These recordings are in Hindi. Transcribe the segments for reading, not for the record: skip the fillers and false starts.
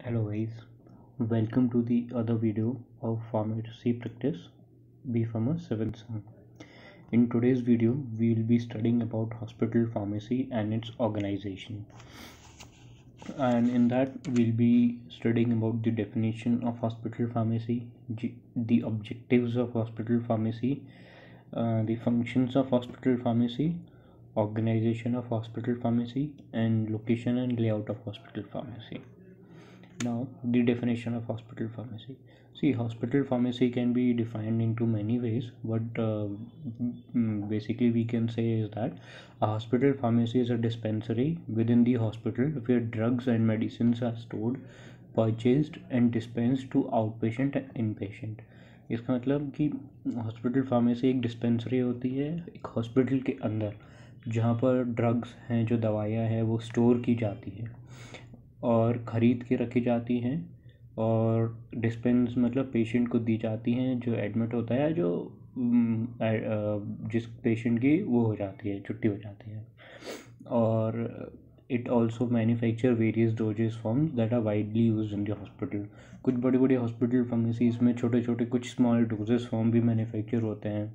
Hello guys, welcome to the other video of pharmacy practice B Pharma 7th Sem. In today's video, we will be studying about hospital pharmacy and its organization. And in that, we'll be studying about the definition of hospital pharmacy, the objectives of hospital pharmacy, the functions of hospital pharmacy, organization of hospital pharmacy, and location and layout of hospital pharmacy. Now, the definition of hospital pharmacy. See, hospital pharmacy can be defined into many ways. What basically we can say is that a hospital pharmacy is a dispensary within the hospital where drugs and medicines are stored, purchased and dispensed to outpatient and inpatient. इसका मतलब कि हॉस्पिटल फार्मेसी एक डिस्पेंसरी होती है एक हॉस्पिटल के अंदर, जहाँ पर ड्रग्स हैं, जो दवाइयाँ हैं, वो स्टोर की जाती है और ख़रीद के रखी जाती हैं और डिस्पेंस मतलब पेशेंट को दी जाती हैं जो एडमिट होता है, जो जिस पेशेंट की वो हो जाती है, छुट्टी हो जाती है. और it also manufacture various doses forms that are widely use in the hospital. कुछ बड़ी बड़ी हॉस्पिटल फार्मेसीज में छोटे छोटे कुछ स्मॉल डोजेस फॉर्म भी मैन्युफैक्चर होते हैं.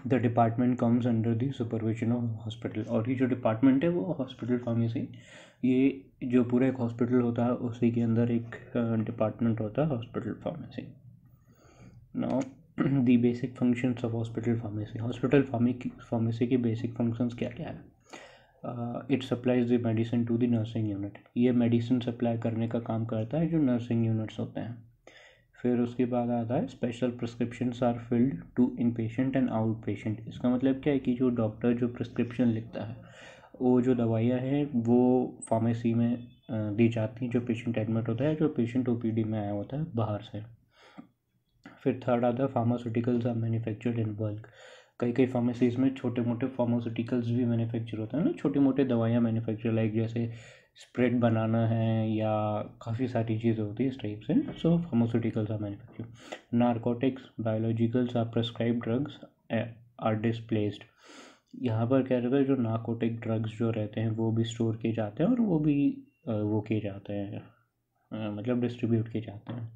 The department comes under the supervision of hospital. और ये जो डिपार्टमेंट है वो हॉस्पिटल फार्मेसी, ये जो पूरा एक हॉस्पिटल होता है उसी के अंदर एक डिपार्टमेंट होता है hospital pharmacy. Now the basic functions of hospital pharmacy. Hospital pharmacy के बेसिक फंक्शंस क्या क्या है? It supplies the medicine to the nursing unit. ये मेडिसिन सप्लाई करने का काम करता है जो नर्सिंग यूनिट्स होते हैं. फिर उसके बाद आता है special prescriptions are filled to inpatient and outpatient. इसका मतलब क्या है कि जो डॉक्टर जो प्रिस्क्रिप्शन लिखता है, वो जो दवाइयाँ हैं वो फार्मेसी में दी जाती हैं जो पेशेंट एडमिट होता है, जो पेशेंट ओपीडी में आया होता है बाहर से. फिर थर्ड आता है pharmaceuticals are manufactured in bulk. कई कई फार्मेसीज में छोटे मोटे फार्मास्यूटिकल्स भी मैन्युफैक्चर होते हैं ना, छोटी मोटी दवाइयाँ मैन्युफैक्चर, लाइक जैसे स्प्रेड बनाना है या काफ़ी सारी चीज़ें होती है इस टाइप से. So pharmaceuticals are manufacture. Narcotics biologicals are prescribe drugs are displaced. यहाँ पर क्या रहता है, जो नारकोटिक ड्रग्स जो रहते हैं वो भी स्टोर किए जाते हैं और वो भी वो किए जाते हैं, मतलब डिस्ट्रीब्यूट किए जाते हैं.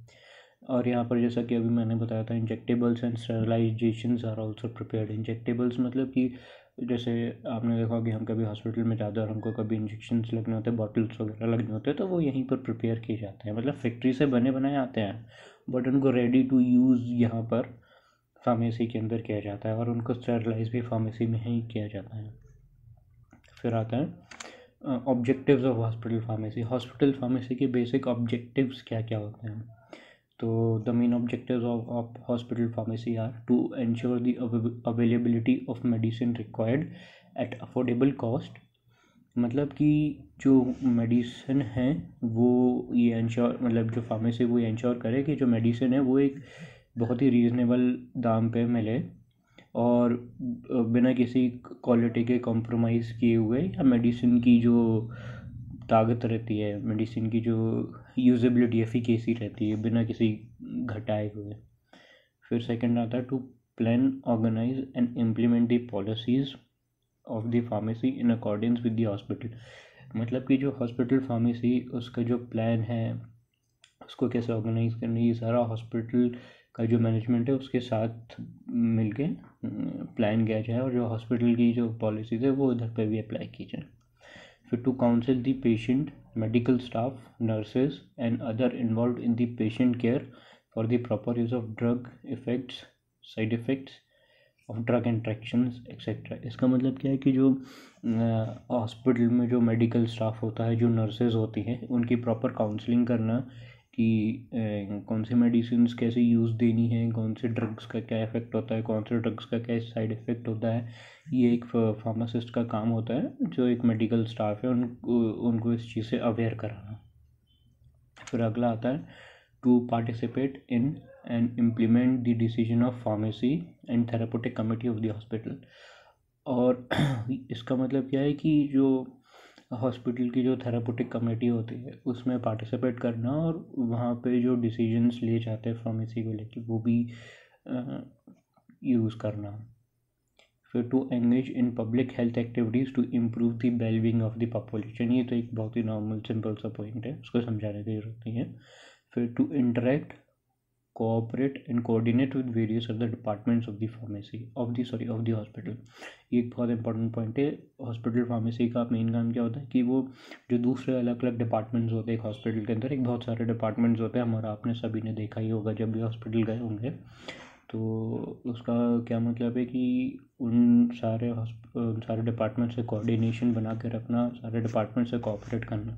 और यहाँ पर जैसा कि अभी मैंने बताया था, injectables and sterilizations are also prepared. Injectables मतलब कि जैसे आपने देखा कि हम कभी हॉस्पिटल में जाते हैं और हमको कभी इंजेक्शन्स लगने होते हैं, बॉटल्स वगैरह लगने होते हैं, तो वो यहीं पर प्रिपेयर किए जाते हैं. मतलब फैक्ट्री से बने बनाए आते हैं बट उनको रेडी टू यूज़ यहाँ पर फार्मेसी के अंदर किया जाता है और उनको स्टेरलाइज भी फार्मेसी में ही किया जाता है. फिर आता है objectives of hospital pharmacy. Hospital pharmacy के बेसिक ऑब्जेक्टिव्स क्या क्या होते हैं? तो the main objectives of hospital pharmacy are to ensure the availability of medicine required at affordable cost. मतलब कि जो मेडिसिन है वो ये इंश्योर, मतलब जो फार्मेसी वो ये इंश्योर करे कि जो मेडिसिन है वो एक बहुत ही रीज़नेबल दाम पे मिले और बिना किसी क्वालिटी के कॉम्प्रोमाइज़ किए हुए, या मेडिसिन की जो ताकत रहती है, मेडिसिन की जो यूजेबिलिटी एफिकेसी रहती है, बिना किसी घटाए हुए. फिर सेकंड आता है to plan organise and implement the policies of the pharmacy in accordance with the hospital. मतलब कि जो हॉस्पिटल फार्मेसी उसका जो प्लान है उसको कैसे ऑर्गेनाइज करना, ये सारा हॉस्पिटल का जो मैनेजमेंट है उसके साथ मिलके प्लान किया जाए और जो हॉस्पिटल की जो पॉलिसीज़ है वो इधर पे भी अप्लाई की जाए. फिर to counsel the patient, medical staff, nurses and other involve in the patient care for the proper use of drug effects, side effects of drug interactions etcetera. इसका मतलब क्या है कि जो हॉस्पिटल में जो मेडिकल स्टाफ होता है, जो नर्सेज होती हैं, उनकी प्रॉपर काउंसलिंग करना कि कौन सी मेडिसिन कैसे यूज़ देनी है, कौन से ड्रग्स का क्या इफ़ेक्ट होता है, कौन से ड्रग्स का क्या साइड इफ़ेक्ट होता है, ये एक फार्मासिस्ट का काम होता है, जो एक मेडिकल स्टाफ है उनको इस चीज़ से अवेयर कराना. फिर अगला आता है to participate in and implement the decision of pharmacy and therapeutic committee of the hospital. और इसका मतलब क्या है कि जो हॉस्पिटल की जो थेरापेटिक कमेटी होती है उसमें पार्टिसिपेट करना और वहाँ पे जो डिसीजंस लिए जाते हैं फार्मेसी को लेके वो भी यूज़ करना. फिर to engage in public health activities to improve the wellbeing of the population, ये तो एक बहुत ही नॉर्मल सिंपल सा पॉइंट है, उसको समझाने की जरूरत नहीं है। फिर to interact, cooperate and coordinate with various other departments of the pharmacy of the hospital. ये एक बहुत इंपॉर्टेंट पॉइंट है। हॉस्पिटल फार्मेसी का मेन काम क्या होता है कि वो जो दूसरे अलग अलग डिपार्टमेंट्स होते हैं एक हॉस्पिटल के अंदर, एक बहुत सारे डिपार्टमेंट्स होते हैं, हमारा आपने सभी ने देखा ही होगा जब भी हॉस्पिटल गए होंगे। तो उसका क्या मतलब है कि उन सारे डिपार्टमेंट से कोऑर्डिनेशन बना के रखना, सारे डिपार्टमेंट से कोऑपरेट करना।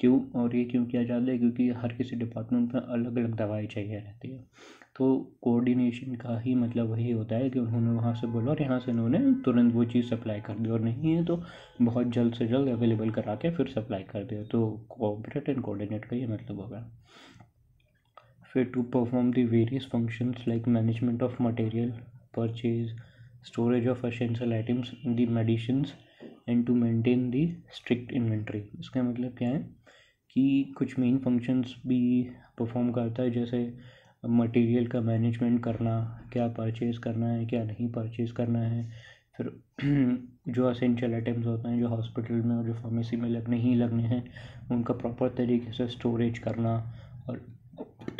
क्यों, और ये क्यों किया जाता है? क्योंकि हर किसी डिपार्टमेंट में अलग अलग दवाई चाहिए रहती है। तो कोऑर्डिनेशन का ही मतलब वही होता है कि उन्होंने वहाँ से बोला और यहाँ से उन्होंने तुरंत वो चीज़ सप्लाई कर दी, और नहीं है तो बहुत जल्द से जल्द अवेलेबल करा के फिर सप्लाई कर दिया। तो कोऑपरेट एंड कोऑर्डिनेट का ये मतलब होगा। फिर to perform the various functions like management of material, purchase, storage of essential items in the medicines and to maintain the strict inventory. इसका मतलब क्या है कि कुछ मेन फंक्शंस भी परफॉर्म करता है, जैसे मटेरियल का मैनेजमेंट करना, क्या परचेज़ करना है क्या नहीं परचेज़ करना है। फिर जो एसेंशियल आइटम्स होते हैं जो हॉस्पिटल में और जो फार्मेसी में लगने ही लगने हैं, उनका प्रॉपर तरीके से स्टोरेज करना और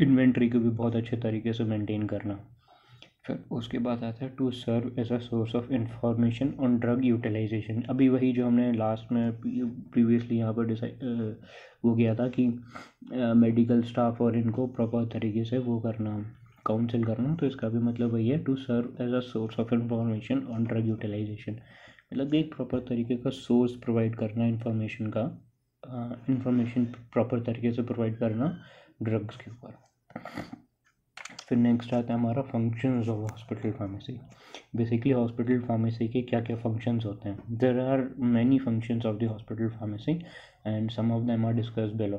इन्वेंट्री को भी बहुत अच्छे तरीके से मेंटेन करना। फिर उसके बाद आता है to serve as a source of information on drug utilization. अभी वही जो हमने लास्ट में प्रीवियसली यहाँ पर डिसाइड वो किया था कि मेडिकल स्टाफ और इनको प्रॉपर तरीके से वो करना, काउंसिल करना। तो इसका भी मतलब वही है, to serve as a source of information on drug utilization, मतलब एक प्रॉपर तरीके का सोर्स प्रोवाइड करना इन्फॉर्मेशन का, इंफॉर्मेशन प्रॉपर तरीके से प्रोवाइड करना ड्रग्स के ऊपर। फिर नेक्स्ट आता है हमारा functions of hospital pharmacy. Basically hospital pharmacy के क्या क्या फंक्शंस होते हैं? There are many functions of the hospital pharmacy and some of them are discussed below.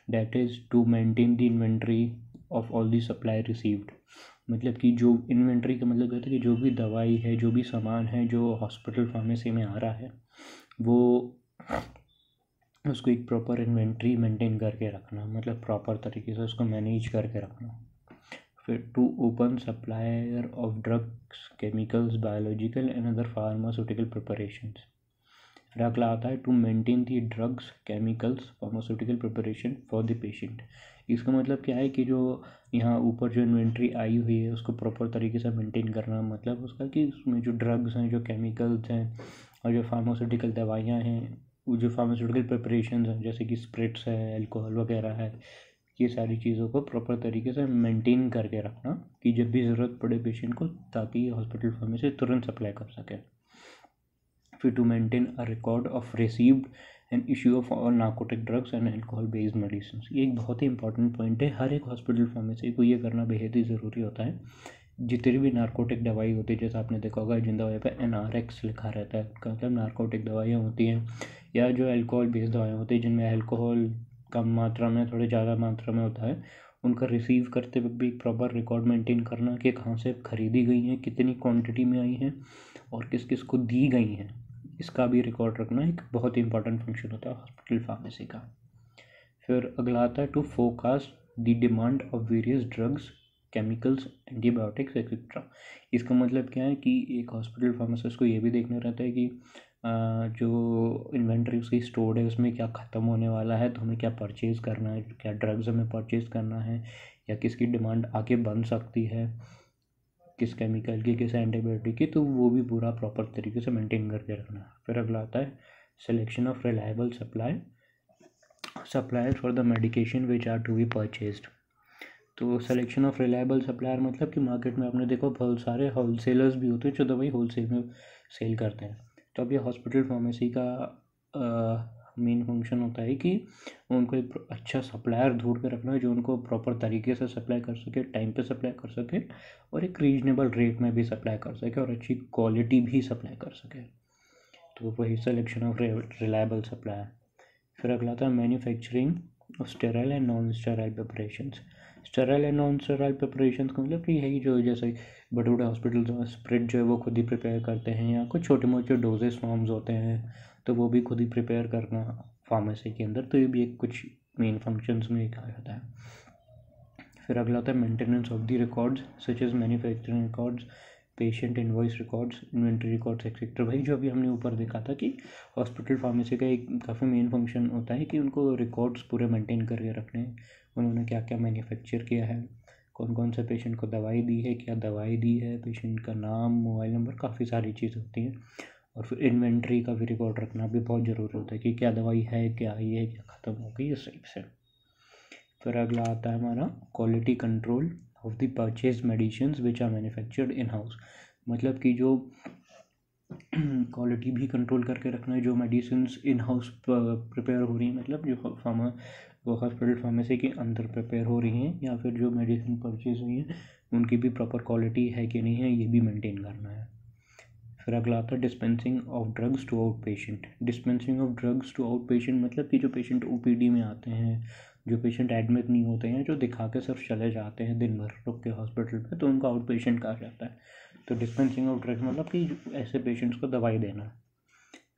That is to maintain the inventory of all the supply received, मतलब कि जो इन्वेंट्री का मतलब कहते हैं कि जो भी दवाई है, जो भी सामान है जो हॉस्पिटल फार्मेसी में आ रहा है, वो उसको एक प्रॉपर इन्वेंट्री मेंटेन करके रखना, मतलब प्रॉपर तरीके से उसको मैनेज करके रखना। फिर to open supplier of drugs, chemicals, biological and other pharmaceutical preparations. फिर अगला आता है to maintain the drugs, chemicals, pharmaceutical preparation for the patient. इसका मतलब क्या है कि जो यहाँ ऊपर जो इन्वेंट्री आई हुई है उसको प्रॉपर तरीके से मेंटेन करना, मतलब उसका कि उसमें जो ड्रग्स हैं, जो केमिकल्स हैं और जो फार्मास्यूटिकल दवाइयाँ हैं, वो जो फार्मास्यूटिकल प्रिपरेशंस हैं जैसे कि स्प्रिट्स है, अल्कोहल वगैरह है, ये सारी चीज़ों को प्रॉपर तरीके से मेंटेन करके रखना कि जब भी ज़रूरत पड़े पेशेंट को, ताकि हॉस्पिटल फार्मेसी तुरंत सप्लाई कर सके। फिर to maintain a record of received and issue of all narcotic drugs and alcohol based medicine. ये एक बहुत ही इंपॉर्टेंट पॉइंट है, हर एक हॉस्पिटल फार्मेसी को ये करना बेहद ही ज़रूरी होता है। जितनी भी नार्कोटिक दवाई होती है, जैसे आपने देखा होगा जिन दवाई पे NRX लिखा रहता है, उसका मतलब नार्कोटिक दवाइयाँ होती हैं, या जो अल्कोहल बेस्ड दवाइयाँ होती हैं जिनमें अल्कोहल कम मात्रा में, थोड़ी ज़्यादा मात्रा में होता है, उनका रिसीव करते वक्त भी प्रॉपर रिकॉर्ड मेंटेन करना कि कहाँ से खरीदी गई हैं, कितनी क्वांटिटी में आई हैं और किस किस को दी गई हैं, इसका भी रिकॉर्ड रखना एक बहुत ही इंपॉर्टेंट फंक्शन होता है हॉस्पिटल फार्मेसी का। फिर अगला आता है to forecast the demand of various drugs, chemicals, antibiotics etcetera. इसका मतलब क्या है कि एक हॉस्पिटल फार्मासिस्ट को ये भी देखना रहता है कि जो इन्वेंट्री उसकी स्टोर्ड है उसमें क्या ख़त्म होने वाला है, तो हमें क्या परचेज़ करना है, क्या ड्रग्स हमें परचेज़ करना है, या किसकी डिमांड आगे बन सकती है, किस केमिकल की, किस एंटीबायोटिक की, तो वो भी पूरा प्रॉपर तरीके से मेंटेन करके रखना। फिर अगला आता है selection of reliable supplier for the medication which are to be purchased. तो सिलेक्शन ऑफ रिलायबल सप्लायर मतलब कि मार्केट में आपने देखो बहुत सारे होलसेलर्स भी होते हैं जो दवाई होलसेल में सेल करते हैं। तो अब ये हॉस्पिटल फार्मेसी का मेन फंक्शन होता है कि उनको एक अच्छा सप्लायर ढूंढ कर रखना है जो उनको प्रॉपर तरीके से सप्लाई कर सके, टाइम पे सप्लाई कर सके और एक रीजनेबल रेट में भी सप्लाई कर सके और अच्छी क्वालिटी भी सप्लाई कर सके। तो वही सिलेक्शन ऑफ रिलायबल सप्लायर। फिर अगला था manufacturing of sterile and non sterile preparations. Sterile and non sterile preparations का मतलब कि यही जो जैसे बड़े बड़े हॉस्पिटल्स में स्प्रिट जो है वो खुद ही प्रिपेयर करते हैं, या कुछ छोटे मोटे डोजेस फॉर्म्स होते हैं तो वो भी खुद ही प्रिपेयर करना फार्मेसी के अंदर। तो ये भी एक कुछ मेन फंक्शंस में एक आ जाता है। फिर अगला आता है maintenance of the records such as manufacturing records, patient invoice records, inventory records etcetera. वही जो अभी हमने ऊपर देखा था कि हॉस्पिटल फार्मेसी का एक काफ़ी मेन फंक्शन होता है कि उनको रिकॉर्ड्स पूरे मेंटेन करके रखने हैं, उन्होंने क्या क्या मैन्युफैक्चर किया है, कौन कौन से पेशेंट को दवाई दी है, क्या दवाई दी है, पेशेंट का नाम, मोबाइल नंबर, काफ़ी सारी चीज़ें होती हैं। और फिर इन्वेंट्री का भी रिकॉर्ड रखना भी बहुत ज़रूरी होता है कि क्या दवाई है, क्या आई है, क्या ख़त्म हो गई, इस टाइप से। फिर अगला आता है हमारा quality control of the purchase medicine which are manufactured in house. मतलब कि जो क्वालिटी भी कंट्रोल करके रखना है, जो मेडिसिन इन हाउस प्रिपेयर हो रही हैं, मतलब जो वो हॉस्पिटल फार्मेसी के अंदर प्रिपेयर हो रही हैं, या फिर जो मेडिसिन परचेज हुई हैं उनकी भी प्रॉपर क्वालिटी है कि नहीं है, ये भी मेंटेन करना है। फिर अगला आता है dispensing of drugs to out patient. Dispensing of drugs to out patient मतलब कि जो पेशेंट ओपीडी में आते हैं, जो पेशेंट एडमिट नहीं होते हैं, जो दिखा के सिर्फ चले जाते हैं दिन भर रुक के हॉस्पिटल पे, तो उनको आउट पेशेंट कहा जाता है। तो डिस्पेंसिंग ऑफ ड्रग्स मतलब कि ऐसे पेशेंट्स को दवाई देना।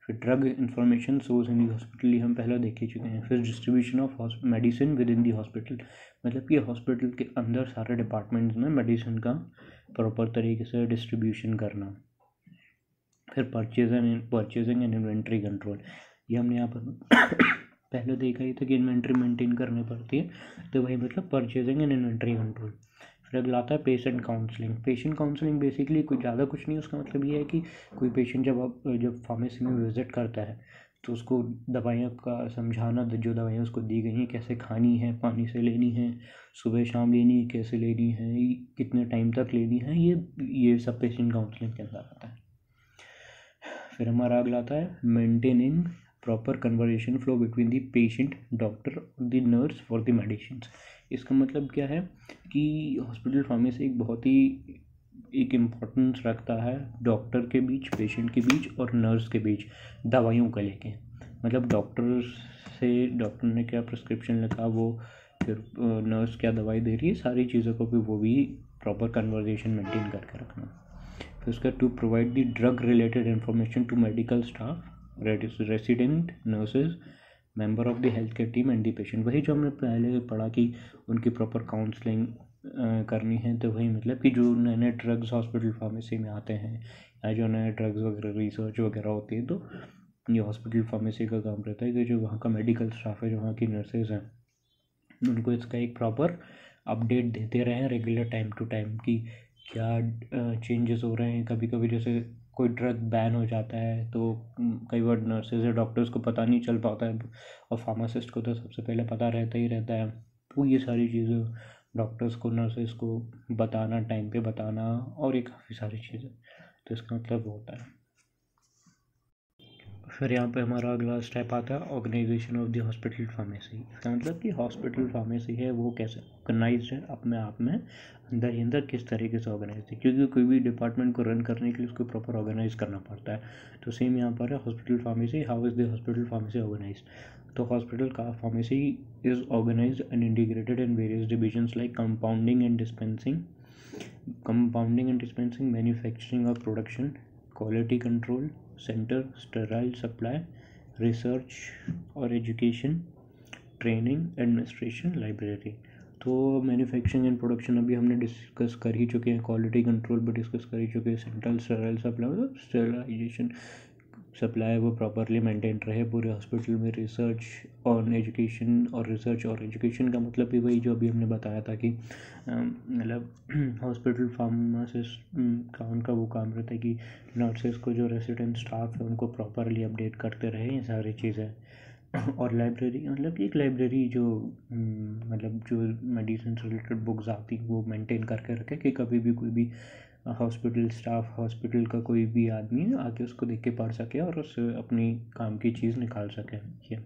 फिर ड्रग इंफॉर्मेशन सोर्स इन दी हॉस्पिटल, ये हम पहले देख ही चुके हैं। फिर distribution of medicine with in the hospital, मतलब कि हॉस्पिटल के अंदर सारे डिपार्टमेंट्स में मेडिसिन का प्रॉपर तरीके से डिस्ट्रीब्यूशन करना। फिर परचेजिंग एंड इन्वेंट्री कंट्रोल, ये हमने यहाँ पर पहले देखा ही था कि इन्वेंट्री मेंटेन करनी पड़ती है, तो वही मतलब परचेजिंग एंड इन्वेंट्री कंट्रोल। फिर अगला आता है patient counselling. Patient counselling basically कुछ ज़्यादा कुछ नहीं, उसका मतलब ये है कि कोई पेशेंट जब फार्मेसी में विजिट करता है तो उसको दवाइयों का समझाना, जो दवाइयाँ उसको दी गई हैं कैसे खानी है, पानी से लेनी है, सुबह शाम लेनी है, कैसे लेनी है, कितने टाइम तक लेनी है, ये सब पेशेंट काउंसलिंग के अंदर आता है। फिर हमारा अगला आता है maintaining proper conversation flow between the patient, doctor, the nurse for the medicine. इसका मतलब क्या है कि हॉस्पिटल फार्मेसी एक बहुत ही एक इम्पोर्टेंस रखता है डॉक्टर के बीच, पेशेंट के बीच और नर्स के बीच दवाइयों को लेके। मतलब डॉक्टर ने क्या प्रिस्क्रिप्शन लिखा, वो फिर नर्स क्या दवाई दे रही है, सारी चीज़ों को भी वो भी प्रॉपर कन्वर्सेशन मेंटेन करके रखना। फिर उसका to provide the drug related information to medical staff, resident, nurses, member of the health care team and the patient. वही जो हमने पहले पढ़ा कि उनकी प्रॉपर काउंसलिंग करनी है, तो वही मतलब कि जो नए नए ड्रग्स हॉस्पिटल फार्मेसी में आते हैं, या जो नए ड्रग्स वगैरह रिसर्च वगैरह होती है, तो ये हॉस्पिटल फार्मेसी का काम रहता है कि जो वहाँ का मेडिकल स्टाफ है, जो वहाँ की नर्सेज हैं, उनको इसका एक प्रॉपर अपडेट देते रहें रेगुलर टाइम टू टाइम कि क्या चेंजेस हो रहे हैं। कभी कभी जैसे कोई ड्रग बैन हो जाता है तो कई बार नर्सेज या डॉक्टर्स को पता नहीं चल पाता है, और फार्मासिस्ट को तो सबसे पहले पता रहता ही रहता है। तो ये सारी चीज़ें डॉक्टर्स को, नर्सेज को बताना, टाइम पे बताना, और ये काफ़ी सारी चीज़ें, तो इसका मतलब वो होता है। फिर यहाँ पे हमारा अगला स्टेप आता है organization of the hospital pharmacy. इसका मतलब कि हॉस्पिटल फार्मेसी है वो कैसे ऑर्गेनाइज है, अपने आप में अंदर ही अंदर किस तरीके से ऑर्गेनाइज है, क्योंकि कोई भी डिपार्टमेंट को रन करने के लिए उसको प्रॉपर ऑर्गेनाइज करना पड़ता है। तो सेम यहाँ पर है hospital pharmacy, how is the hospital pharmacy organize. तो हॉस्पिटल का pharmacy is organize and integrated in various divisions like compounding and dispensing, manufacturing और production, quality control center, sterile supply, research और एजुकेशन, ट्रेनिंग, एडमिनिस्ट्रेशन, लाइब्रेरी। तो मैन्युफैक्चरिंग एंड प्रोडक्शन अभी हमने डिस्कस कर ही चुके हैं, क्वालिटी कंट्रोल भी डिस्कस कर ही चुके हैं, सेंट्रल स्टेराइल सप्लाई मतलब स्टेरलाइजेशन सप्लाई वो प्रॉपरली मेंटेन रहे पूरे हॉस्पिटल में। रिसर्च और एजुकेशन, और रिसर्च और एजुकेशन का मतलब भी वही जो अभी हमने बताया था कि मतलब हॉस्पिटल फार्मासिस्ट का उनका वो काम रहता है कि नर्सेज को, जो रेसिडेंट स्टाफ है, उनको प्रॉपरली अपडेट करते रहे ये सारी चीज़ें। और लाइब्रेरी मतलब कि एक लाइब्रेरी जो मतलब जो मेडिसिन से रिलेटेड बुक्स आती हैं वो मेंटेन करके रखे कि कभी भी कोई भी हॉस्पिटल स्टाफ, हॉस्पिटल का कोई भी आदमी आके उसको देख के पढ़ सके और उससे अपनी काम की चीज़ निकाल सके। ये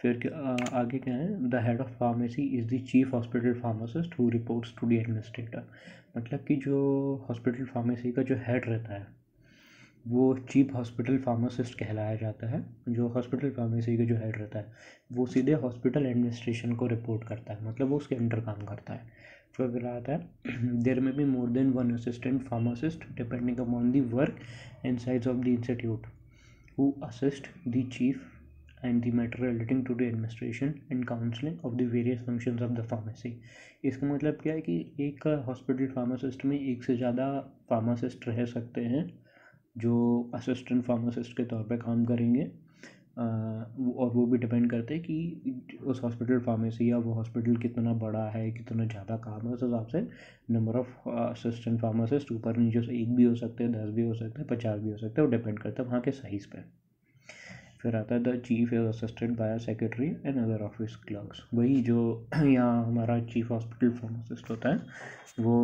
फिर आगे क्या है, the head of pharmacy is the chief hospital pharmacist who reports to the administrator. मतलब कि जो हॉस्पिटल फार्मेसी का जो हेड रहता है वो चीफ हॉस्पिटल फार्मासिस्ट कहलाया जाता है। जो हॉस्पिटल फार्मेसी का जो हेड रहता है वो सीधे हॉस्पिटल एडमिनिस्ट्रेशन को रिपोर्ट करता है, मतलब वो उसके अंडर काम करता है। फिर अगला आता है देयर में be more than one assistant pharmacist depending upon the work and size of the institute who assist the chief and the matter relating to the administration and counseling of the various functions of the pharmacy। इसका मतलब क्या है कि एक हॉस्पिटल फार्मासिस्ट में एक से ज़्यादा फार्मासिस्ट रह सकते हैं जो असिस्टेंट फार्मासिस्ट के तौर पे काम करेंगे। और वो भी डिपेंड करते हैं कि उस हॉस्पिटल फार्मेसी या वो हॉस्पिटल कितना बड़ा है, कितना ज़्यादा काम है, उस हिसाब से नंबर ऑफ़ असिस्टेंट फार्मासिस्ट ऊपर नीचे से 1 भी हो सकते हैं, 10 भी हो सकते हैं, 50 भी हो सकते हैं, वो डिपेंड करता है वहाँ के साइज़ पे। फिर आता है the chief is assisted by secretary and other office clerks. वही जो यहाँ हमारा चीफ हॉस्पिटल फार्मासिस्ट होता है वो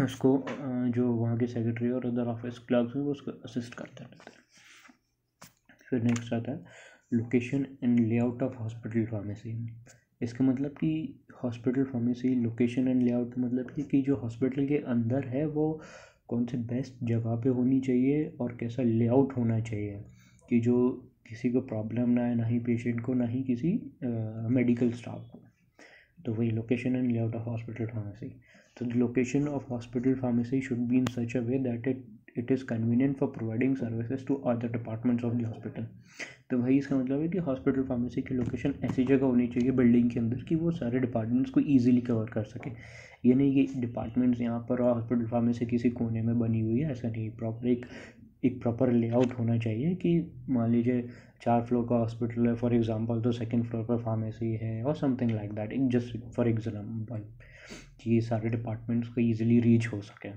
उसको जो वहाँ के सेक्रेटरी और अदर ऑफिस क्लर्क्स हैं वो उसको असिस्ट करते रहते हैं। फिर नेक्स्ट आता है location and layout of hospital pharmacy. इसका मतलब कि hospital pharmacy location and layout का मतलब कि जो हॉस्पिटल के अंदर है वो कौन से बेस्ट जगह पे होनी चाहिए और कैसा लेआउट होना चाहिए कि जो किसी को प्रॉब्लम ना आए, ना ही पेशेंट को, ना ही किसी मेडिकल स्टाफ को। तो वही location and layout of hospital pharmacy. तो the location of hospital pharmacy should be in such a way that it is convenient for providing services to other departments of the hospital. तो वही इसका मतलब है कि हॉस्पिटल फार्मेसी की लोकेशन ऐसी जगह होनी चाहिए बिल्डिंग के अंदर कि वो सारे डिपार्टमेंट्स को ईजिली कवर कर सके। ये नहीं कि डिपार्टमेंट्स यहाँ पर और हॉस्पिटल फार्मेसी किसी कोने में बनी हुई है, ऐसा नहीं। प्रॉपर एक प्रॉपर लेआउट होना चाहिए कि मान लीजिए 4 फ्लोर का हॉस्पिटल है फॉर एग्जांपल, तो सेकंड फ्लोर पर फार्मेसी है और समथिंग लाइक दैट, एक जस्ट फॉर एग्जांपल कि ये सारे डिपार्टमेंट्स को ईजिली रीच हो सके।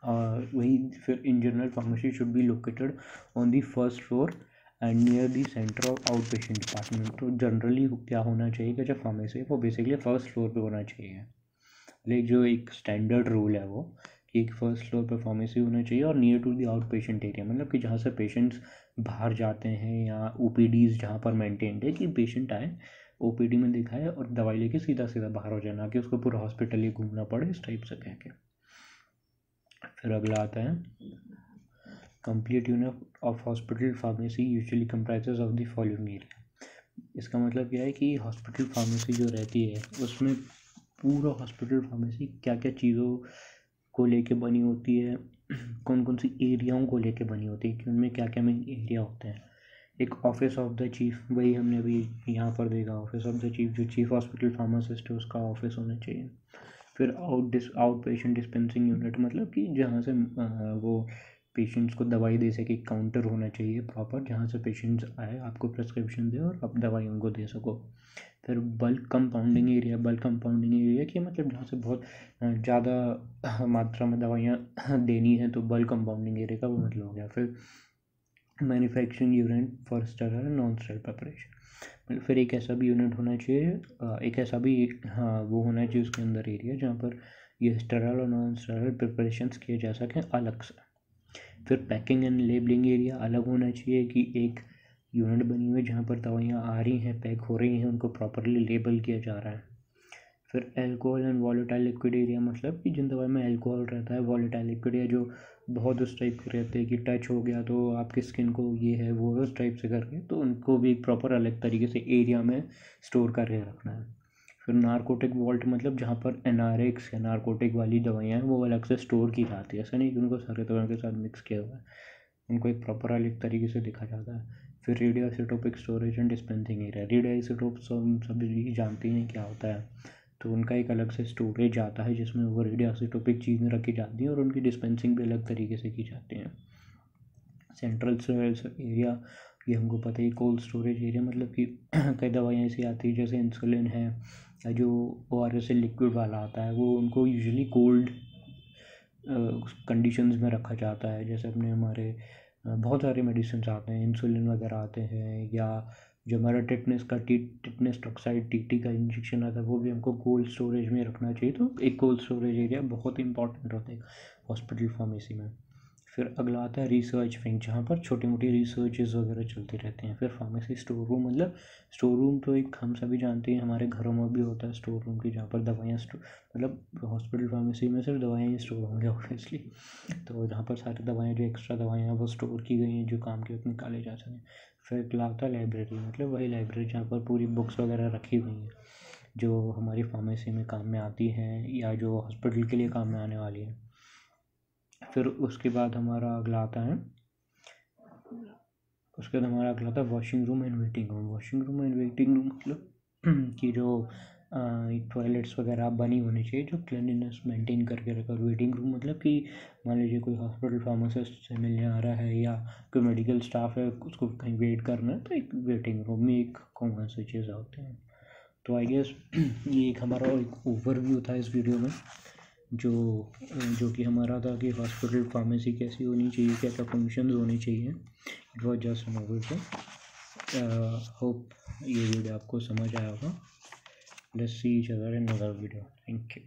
वही फिर in general pharmacy should be located on the first floor and near the centre of out patient department. तो जनरली क्या होना चाहिए कि जो फार्मेसी है वो बेसिकली फर्स्ट फ्लोर पे होना चाहिए। लाइक जो एक स्टैंडर्ड रूल है वो कि एक फर्स्ट फ्लोर पे फार्मेसी होना चाहिए और near to the out patient area, मतलब कि जहाँ से पेशेंट्स बाहर जाते हैं या ओपीडीज़ जहाँ पर मेंटेन्ड है कि पेशेंट आए, ओपीडी में दिखाए और दवाई लेके सीधा सीधा बाहर हो जाए, ना कि उसको पूरा हॉस्पिटल ही घूमना पड़े, इस टाइप से कह के। फिर अगला आता है complete unit of hospital pharmacy usually comprises of the following area. इसका मतलब क्या है कि हॉस्पिटल फार्मेसी जो रहती है उसमें पूरा हॉस्पिटल फार्मेसी क्या क्या चीज़ों को लेके बनी होती है, कौन कौन सी एरियाओं को लेके बनी होती है कि उनमें क्या क्या मेन एरिया होते हैं। एक ऑफिस ऑफ द चीफ, वही हमने अभी यहाँ पर देखा, ऑफिस ऑफ द चीफ, जो चीफ हॉस्पिटल फार्मासिस्ट है उसका ऑफिस होना चाहिए। फिर आउट पेशेंट डिस्पेंसिंग यूनिट, मतलब कि जहाँ से वो पेशेंट्स को दवाई दे सके, काउंटर होना चाहिए प्रॉपर जहाँ से पेशेंट्स आए, आपको प्रिस्क्रिप्शन दे और आप दवाई उनको दे सको। फिर bulk compounding area, bulk compounding area कि मतलब जहाँ से बहुत ज़्यादा मात्रा में दवाइयाँ देनी है, तो बल्क कंपाउंडिंग एरिया का वो मतलब हो गया। फिर manufacturing unit for sterile and non sterile preparation, फिर एक ऐसा भी यूनिट होना चाहिए, एक ऐसा भी हाँ वो होना चाहिए उसके अंदर एरिया जहाँ पर ये स्टेरल और नॉन स्टेरल प्रिपरेशंस किए जा सकें अलग से। फिर पैकिंग एंड लेबलिंग एरिया अलग होना चाहिए कि एक यूनिट बनी हुई है जहाँ पर दवाइयाँ आ रही हैं, पैक हो रही हैं, उनको प्रॉपरली लेबल किया जा रहा है। फिर alcohol and volatile liquid area, मतलब कि जिन दवाई में एल्कोहल रहता है, वॉलेटाइल लिक्विड या जो बहुत उस टाइप के रहते हैं कि टच हो गया तो आपकी स्किन को ये है वो उस टाइप से करके, तो उनको भी प्रॉपर अलग तरीके से एरिया में स्टोर करके रखना है। फिर नारकोटिक वॉल्ट, मतलब जहाँ पर एनआरएक्स या नारकोटिक वाली दवाइयाँ हैं वो अलग से स्टोर की जाती है, ऐसा नहीं कि उनको सारे दवाइयों के साथ मिक्स किया हुआ है, उनको एक प्रॉपर अलग तरीके से देखा जाता है। फिर radio isotopic storage and dispensing area, radio isotopes हम सभी जानते हैं क्या होता है, तो उनका एक अलग से स्टोरेज आता है जिसमें वो रेडियो आइसोटोपिक चीज़ें रखी जाती हैं और उनकी डिस्पेंसिंग भी अलग तरीके से की जाती हैं। सेंट्रल स्टोरेज एरिया, ये हमको पता ही, कोल्ड स्टोरेज एरिया मतलब कि कई दवाइयाँ ऐसी आती है जैसे इंसुलिन है या जो ORS लिक्विड वाला आता है, वो उनको यूजुअली कोल्ड कंडीशंस में रखा जाता है। जैसे अपने हमारे बहुत सारे मेडिसिन आते हैं, इंसुलिन वगैरह आते हैं, या जो हमारा टिटनेस टॉक्साइड TT का इंजेक्शन आता है वो भी हमको कोल्ड स्टोरेज में रखना चाहिए। तो एक कोल्ड स्टोरेज एरिया बहुत इंपॉर्टेंट होता है हॉस्पिटल फार्मेसी में। फिर अगला आता है रिसर्च विंग, जहाँ पर छोटी मोटी रिसर्चेज वगैरह चलती रहती हैं। फिर फार्मेसी स्टोर रूम, मतलब स्टोर रूम तो एक हम सभी जानते हैं हमारे घरों में भी होता है स्टोर रूम की, जहाँ पर दवाइयाँ मतलब हॉस्पिटल फार्मेसी में सिर्फ दवाइयाँ ही स्टोर होंगे ऑब्वियसली, तो जहाँ पर सारी दवाइयाँ जो एक्स्ट्रा दवाइयाँ हैं वो स्टोर की गई हैं जो काम के वक्त निकाले जा सकें। फिर अगला आता है लाइब्रेरी, मतलब वही लाइब्रेरी जहाँ पर पूरी बुक्स वगैरह रखी हुई हैं जो हमारी फार्मेसी में काम में आती हैं या जो हॉस्पिटल के लिए काम में आने वाली है। फिर उसके बाद हमारा अगला आता है उसके बाद हमारा अगला था washing room and waiting room. Washing room and waiting room मतलब कि जो टॉयलेट्स वगैरह बनी होनी चाहिए जो क्लिनलीनेस मेंटेन करके रखे। और वेटिंग रूम मतलब कि मान लीजिए कोई हॉस्पिटल फार्मासिस्ट से मिलने आ रहा है या कोई मेडिकल स्टाफ है उसको कहीं वेट करना है तो एक वेटिंग रूम में एक कॉमन सी चीज़ें होती हैं। तो आई गेस ये एक हमारा एक ओवरव्यू था इस वीडियो में जो जो कि हमारा था कि हॉस्पिटल फार्मेसी कैसी होनी चाहिए, क्या क्या फंक्शंस होने चाहिए। It was just an overview. Hope ये वीडियो आपको समझ आया होगा। Let's see each other in other video. Thank you.